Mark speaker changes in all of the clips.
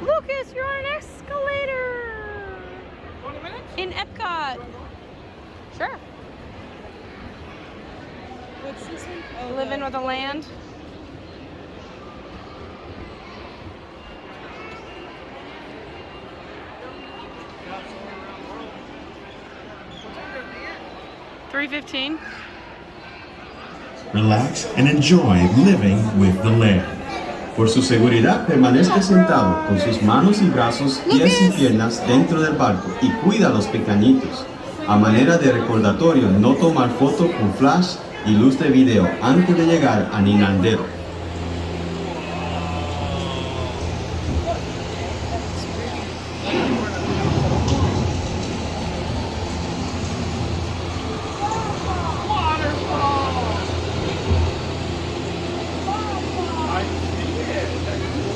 Speaker 1: Lucas, you're on an escalator.
Speaker 2: 20 minutes?
Speaker 1: In Epcot. Sure.
Speaker 2: What's this one? Oh,
Speaker 1: Living with a land.
Speaker 2: What time is it?
Speaker 1: 3:15.
Speaker 3: Relax and enjoy living with the land. Por su seguridad, permanezca sentado con sus manos y brazos, pies y piernas dentro del barco y cuida a los pequeñitos. A manera de recordatorio, no tomar foto con flash y luz de video antes de llegar a Ninandero.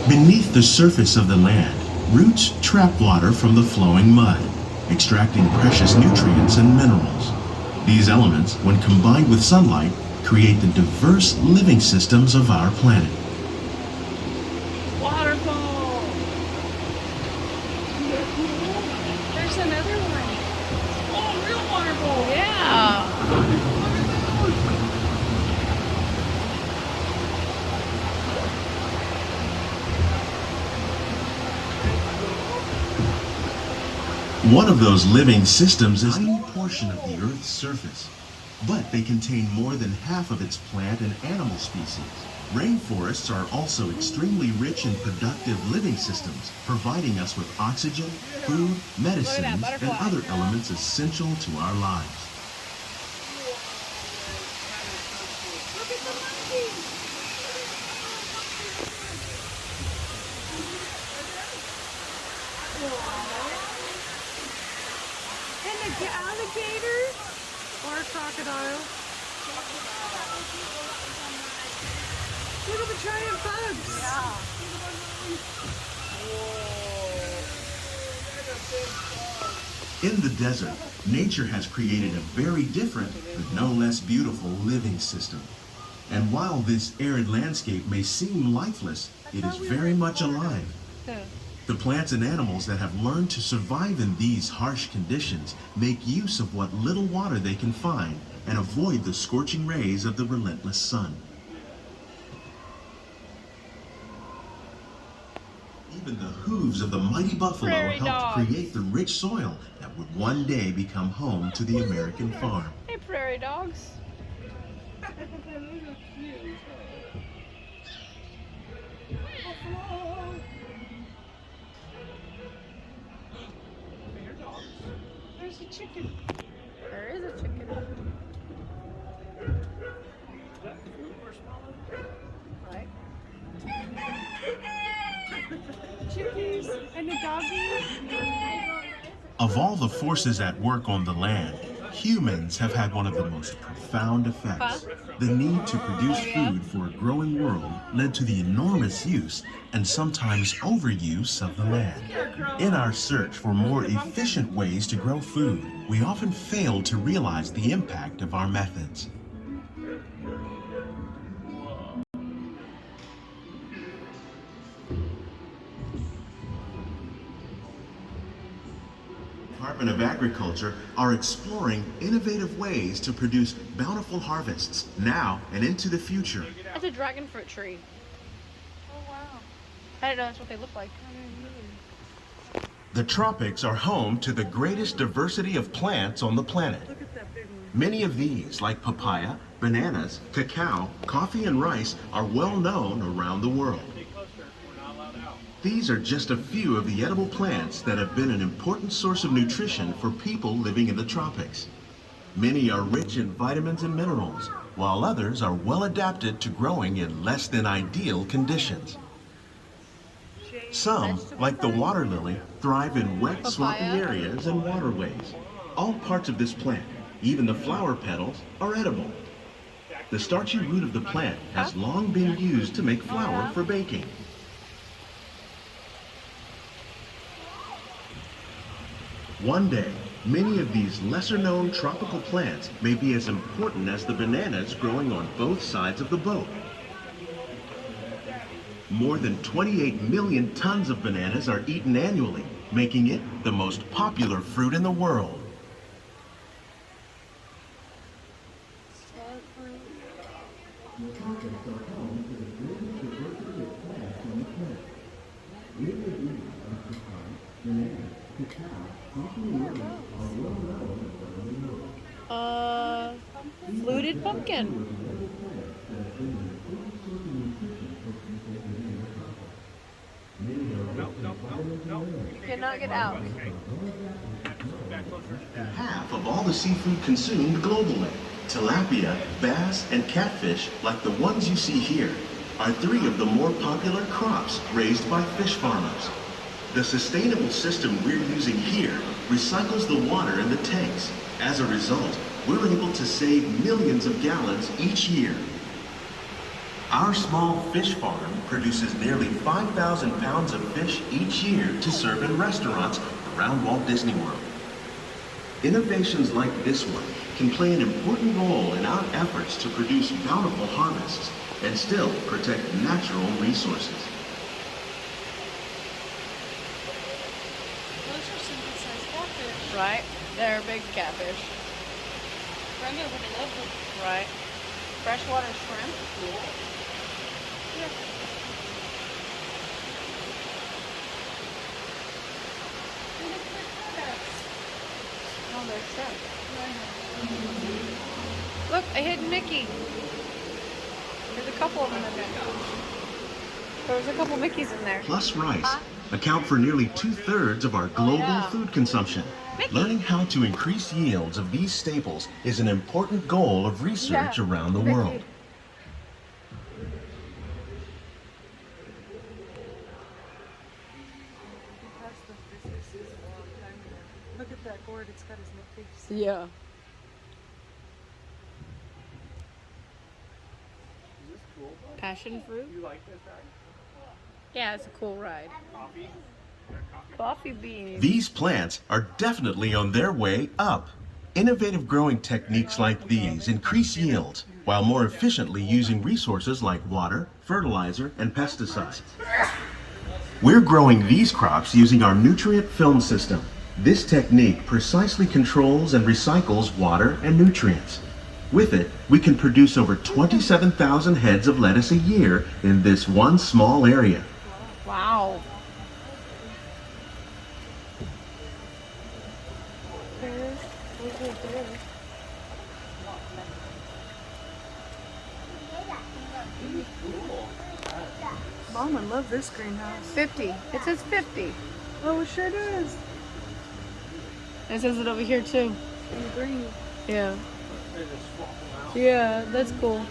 Speaker 3: Beneath the surface of the land, roots trap water from the flowing mud, extracting precious nutrients and minerals. These elements, when combined with sunlight, create the diverse living systems of our planet.
Speaker 1: Waterfall. There's another one.
Speaker 2: Oh, real waterfall!
Speaker 1: Yeah.
Speaker 3: One of those living systems is a tiny portion of the Earth's surface, but they contain more than half of its plant and animal species. Rainforests are also extremely rich and productive living systems, providing us with oxygen, food, medicines, and other elements essential to our lives.
Speaker 1: Look at the monkeys. And the alligator or a crocodile. Look at the giant bugs.
Speaker 3: In the desert, nature has created a very different, but no less beautiful living system. And while this arid landscape may seem lifeless, it is very much alive. The plants and animals that have learned to survive in these harsh conditions make use of what little water they can find and avoid the scorching rays of the relentless sun. Even the hooves of the mighty buffalo
Speaker 1: Prairie
Speaker 3: helped
Speaker 1: dogs.
Speaker 3: create the rich soil that would one day become home to the American farm.
Speaker 1: Hey, prairie dogs. There's a chicken. There is a chicken. Right. Chickies and the doggies.
Speaker 3: Of all the forces at work on the land, humans have had one of the most profound effects. The need to produce food for a growing world led to the enormous use and sometimes overuse of the land. In our search for more efficient ways to grow food, we often fail to realize the impact of our methods. Department of Agriculture are exploring innovative ways to produce bountiful harvests now and into the future.
Speaker 1: That's a dragon fruit tree. Oh wow. I didn't know that's what they look like.
Speaker 3: The tropics are home to the greatest diversity of plants on the planet. Many of these, like papaya, bananas, cacao, coffee, and rice, are well known around the world. These are just a few of the edible plants that have been an important source of nutrition for people living in the tropics. Many are rich in vitamins and minerals, while others are well adapted to growing in less than ideal conditions. Some, like the water lily, thrive in wet, swampy areas and waterways. All parts of this plant, even the flower petals, are edible. The starchy root of the plant has long been used to make flour for baking. One day, many of these lesser-known tropical plants may be as important as the bananas growing on both sides of the boat. More than 28 million tons of bananas are eaten annually, making it the most popular fruit in the world.
Speaker 1: Fluted pumpkin. You cannot get out.
Speaker 3: Half of all the seafood consumed globally, tilapia, bass, and catfish, like the ones you see here, are 3 of the more popular crops raised by fish farmers. The sustainable system we're using here recycles the water in the tanks. As a result, we're able to save millions of gallons each year. Our small fish farm produces nearly 5,000 pounds of fish each year to serve in restaurants around Walt Disney World. Innovations like this one can play an important role in our efforts to produce bountiful harvests and still protect natural resources.
Speaker 2: Those are some good sized catfish.
Speaker 1: Right? They're big catfish.
Speaker 2: Brenda would have loved them.
Speaker 1: Right? Freshwater shrimp. Cool.
Speaker 2: Yeah.
Speaker 1: Oh, they're shrimp. Look, a hidden Mickey. There's a couple of them in there. There's a couple Mickeys in there.
Speaker 3: Plus rice account for nearly 2/3 of our global food consumption. Learning how to increase yields of these staples is an important goal of research around the world.
Speaker 2: Look at that gourd, it's got his face.
Speaker 1: Yeah. Passion fruit?
Speaker 4: You like this ride?
Speaker 1: Yeah, it's a cool ride.
Speaker 4: Coffee?
Speaker 1: Coffee beans.
Speaker 3: These plants are definitely on their way up. Innovative growing techniques like these increase yields while more efficiently using resources like water, fertilizer, and pesticides. We're growing these crops using our nutrient film system. This technique precisely controls and recycles water and nutrients. With it, we can produce over 27,000 heads of lettuce a year in this one small area.
Speaker 1: Wow.
Speaker 2: Mom, I love this greenhouse.
Speaker 1: 50. It says 50.
Speaker 2: Oh, it sure does.
Speaker 1: It says it over here too.
Speaker 2: In green.
Speaker 1: Yeah. Yeah, that's cool.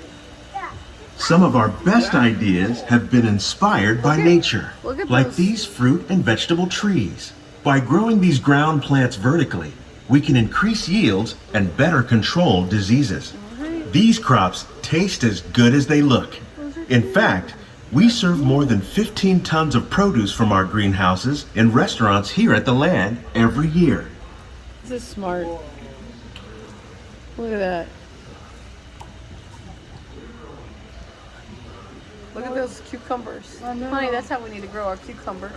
Speaker 3: Some of our best ideas have been inspired by nature,
Speaker 1: look at
Speaker 3: like
Speaker 1: those.
Speaker 3: these fruit and vegetable trees. By growing these ground plants vertically, we can increase yields and better control diseases. These crops taste as good as they look. In fact, we serve more than 15 tons of produce from our greenhouses in restaurants here at the land every year.
Speaker 1: This is smart. Look at that. Look at those cucumbers.
Speaker 2: I know.
Speaker 1: Honey, that's how we need to grow our cucumber.